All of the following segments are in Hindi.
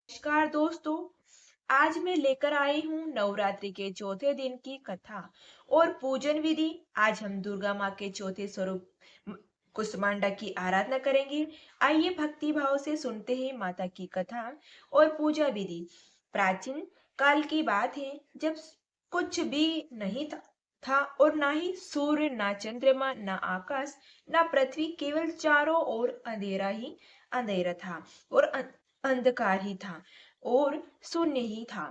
नमस्कार दोस्तों। आज मैं लेकर आई हूँ नवरात्रि के चौथे दिन की कथा और पूजन विधि। आज हम दुर्गा माँ के चौथे स्वरूप कुष्मांडा की आराधना करेंगे। आइए भक्ति भाव से सुनते हैं माता की कथा और पूजा विधि। प्राचीन काल की बात है जब कुछ भी नहीं था और ना ही सूर्य ना चंद्रमा ना आकाश ना पृथ्वी, केवल चारों ओर अंधेरा ही अंधेरा था और अंधकार ही था और शून्य ही था।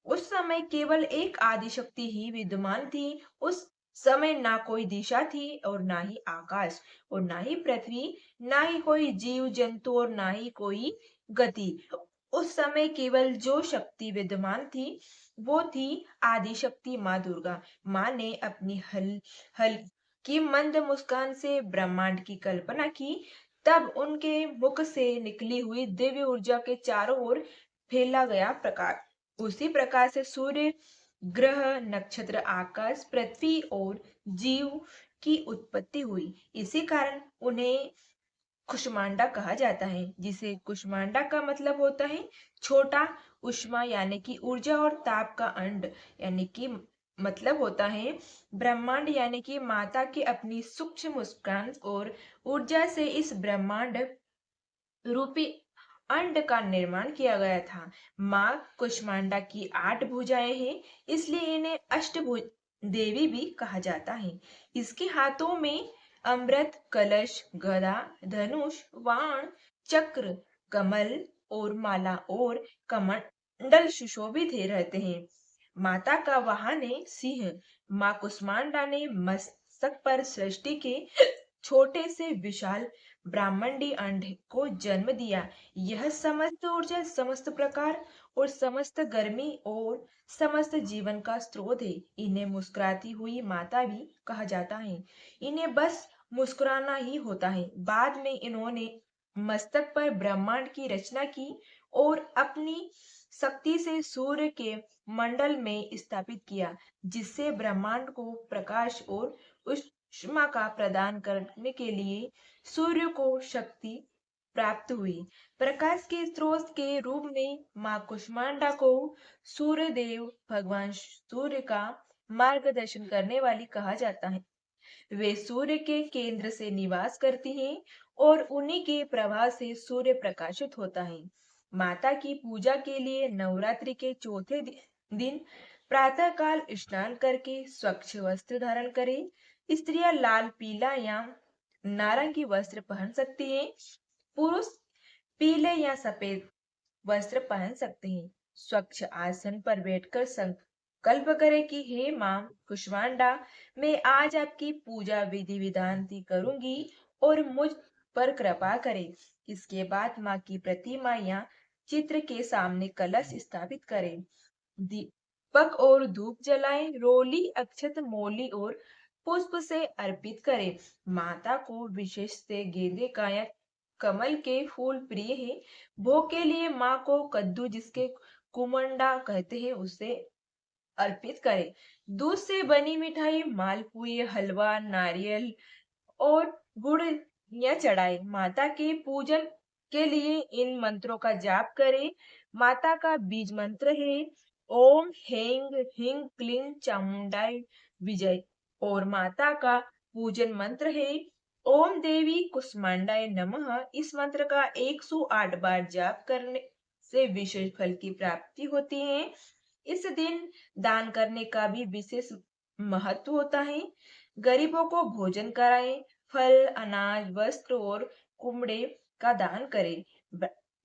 उस समय केवल एक आदिशक्ति ही विद्यमान थी। उस समय ना कोई दिशा थी और ना ही आकाश और ना ही पृथ्वी, ना ही कोई जीव जंतु और ना ही कोई गति। उस समय केवल जो शक्ति विद्यमान थी वो थी आदिशक्ति माँ दुर्गा। माँ ने अपनी हल हल की मंद मुस्कान से ब्रह्मांड की कल्पना की। तब उनके मुख से निकली हुई दिव्य ऊर्जा के चारों ओर फैला गया प्रकाश। उसी प्रकार से सूर्य, ग्रह, नक्षत्र, आकाश, पृथ्वी और जीव की उत्पत्ति हुई। इसी कारण उन्हें कुष्मांडा कहा जाता है, जिसे कुष्मांडा का मतलब होता है छोटा, उष्मा यानी कि ऊर्जा और ताप का अंड यानी कि मतलब होता है ब्रह्मांड, यानी कि माता की अपनी सूक्ष्म मुस्कान और ऊर्जा से इस ब्रह्मांड रूपी अंड का निर्माण किया गया था। माँ कुष्मांडा की 8 भुजाएं हैं, इसलिए इन्हें अष्टभुज देवी भी कहा जाता है। इसके हाथों में अमृत कलश, गदा, धनुष, बाण, चक्र, कमल और माला और कमंडल सुशोभित रहते हैं। माता का वाहन है सिंह। माँ कुष्मांडा ने मस्तक पर सृष्टि के छोटे से विशाल ब्रह्मांडी अंड को जन्म दिया। यह समस्त ऊर्जा, समस्त प्रकार और समस्त गर्मी और समस्त जीवन का स्रोत है। इन्हें मुस्कुराती हुई माता भी कहा जाता है। इन्हें बस मुस्कुराना ही होता है। बाद में इन्होंने मस्तक पर ब्रह्मांड की रचना की और अपनी शक्ति से सूर्य के मंडल में स्थापित किया, जिससे ब्रह्मांड को प्रकाश और ऊष्मा का प्रदान करने के लिए सूर्य को शक्ति प्राप्त हुई। प्रकाश के स्रोत के रूप में माँ कुष्मांडा को सूर्य देव, भगवान सूर्य का मार्गदर्शन करने वाली कहा जाता है। वे सूर्य के केंद्र से निवास करती हैं और उन्हीं के प्रभाव से सूर्य प्रकाशित होता है। माता की पूजा के लिए नवरात्रि के चौथे दिन प्रातःकाल स्नान करके स्वच्छ वस्त्र धारण करें। स्त्रियां लाल, पीला या नारंगी वस्त्र पहन सकती हैं। पुरुष पीले या सफेद वस्त्र पहन सकते हैं। स्वच्छ आसन पर बैठकर संकल्प करें कि हे माँ कुष्मांडा, मैं आज आपकी पूजा विधि विधान की करूंगी और मुझ पर कृपा करें। इसके बाद माँ की प्रतिमा या चित्र के सामने कलश स्थापित करें। दीपक और धूप जलाएं। रोली, अक्षत, मोली और पुष्प से अर्पित करें। माता को विशेष से गेंदे का या कमल के फूल प्रिय है। भोग के लिए माँ को कद्दू, जिसके कुमंडा कहते हैं, उसे अर्पित करें। दूध से बनी मिठाई, मालपुए, हलवा, नारियल और गुड़ या चढ़ाए। माता के पूजन के लिए इन मंत्रों का जाप करें। माता का बीज मंत्र है ओम हेंग हिंग क्लीं चामुंडाय विजय, और माता का पूजन मंत्र है ओम देवी कुष्मांडाय नमः। इस मंत्र का 108 बार जाप करने से विशेष फल की प्राप्ति होती है। इस दिन दान करने का भी विशेष महत्व होता है। गरीबों को भोजन कराएं। फल, अनाज, वस्त्र और कुमड़े का दान करें।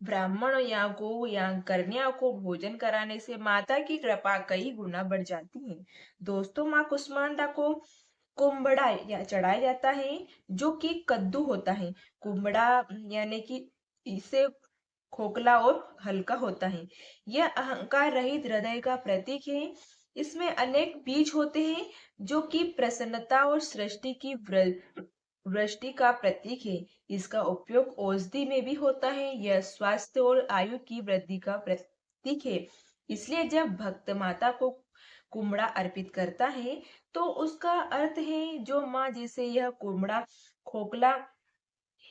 ब्राह्मण या गो या कन्या को भोजन कराने से माता की कृपा कई गुना बढ़ जाती है। दोस्तों, माँ कुष्मांडा को कुम्बड़ा या चढ़ाया जाता है, जो कि कद्दू होता है। कुम्बड़ा यानी कि इसे खोखला और हल्का होता है। यह अहंकार रहित हृदय का प्रतीक है। इसमें अनेक बीज होते हैं, जो कि प्रसन्नता और सृष्टि की वृष्टि का प्रतीक है। इसका उपयोग औषधि में भी होता है। यह स्वास्थ्य और आयु की वृद्धि का प्रतीक है। इसलिए जब भक्त माता को कुमड़ा अर्पित करता है तो उसका अर्थ है जो माँ, जैसे यह कुमड़ा खोखला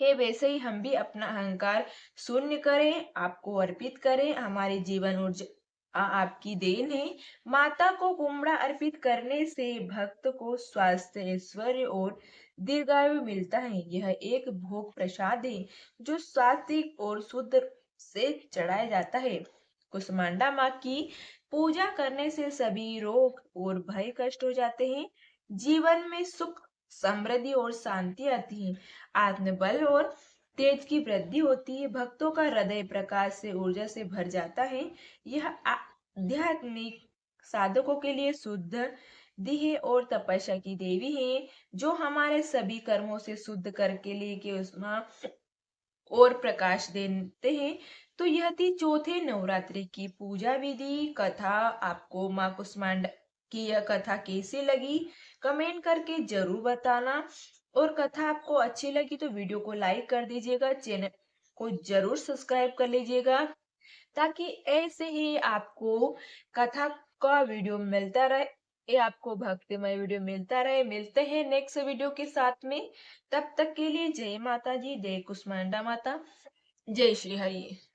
है वैसे ही हम भी अपना अहंकार शून्य करें, आपको अर्पित करें। हमारे जीवन ऊर्जा आपकी देन है। माता को कुमड़ा अर्पित करने से भक्त को स्वास्थ्य, ऐश्वर्य और दीर्घायु मिलता है। यह एक भोग प्रसाद है जो सात्विक और शुद्ध से चढ़ाया जाता है। कुष्मांडा माँ की पूजा करने से सभी रोग और भय कष्ट हो जाते हैं। जीवन में सुख, समृद्धि और शांति आती है। आत्मबल और तेज की वृद्धि होती है। भक्तों का हृदय प्रकाश से, ऊर्जा से भर जाता है। यह आध्यात्मिक साधकों के लिए शुद्ध दी है और तपस्या की देवी है, जो हमारे सभी कर्मों से शुद्ध करके लेके उसमें और प्रकाश देते हैं। तो यह थी चौथे नवरात्रि की पूजा विधि कथा। आपको माँ कुष्मांडा की यह कथा कैसी लगी कमेंट करके जरूर बताना। और कथा आपको अच्छी लगी तो वीडियो को लाइक कर दीजिएगा, चैनल को जरूर सब्सक्राइब कर लीजिएगा, ताकि ऐसे ही आपको कथा का वीडियो मिलता रहे, ये आपको भक्तिमय वीडियो मिलता रहे। मिलते हैं नेक्स्ट वीडियो के साथ में। तब तक के लिए जय माता जी, जय कुष्मांडा माता, जय श्री हरि।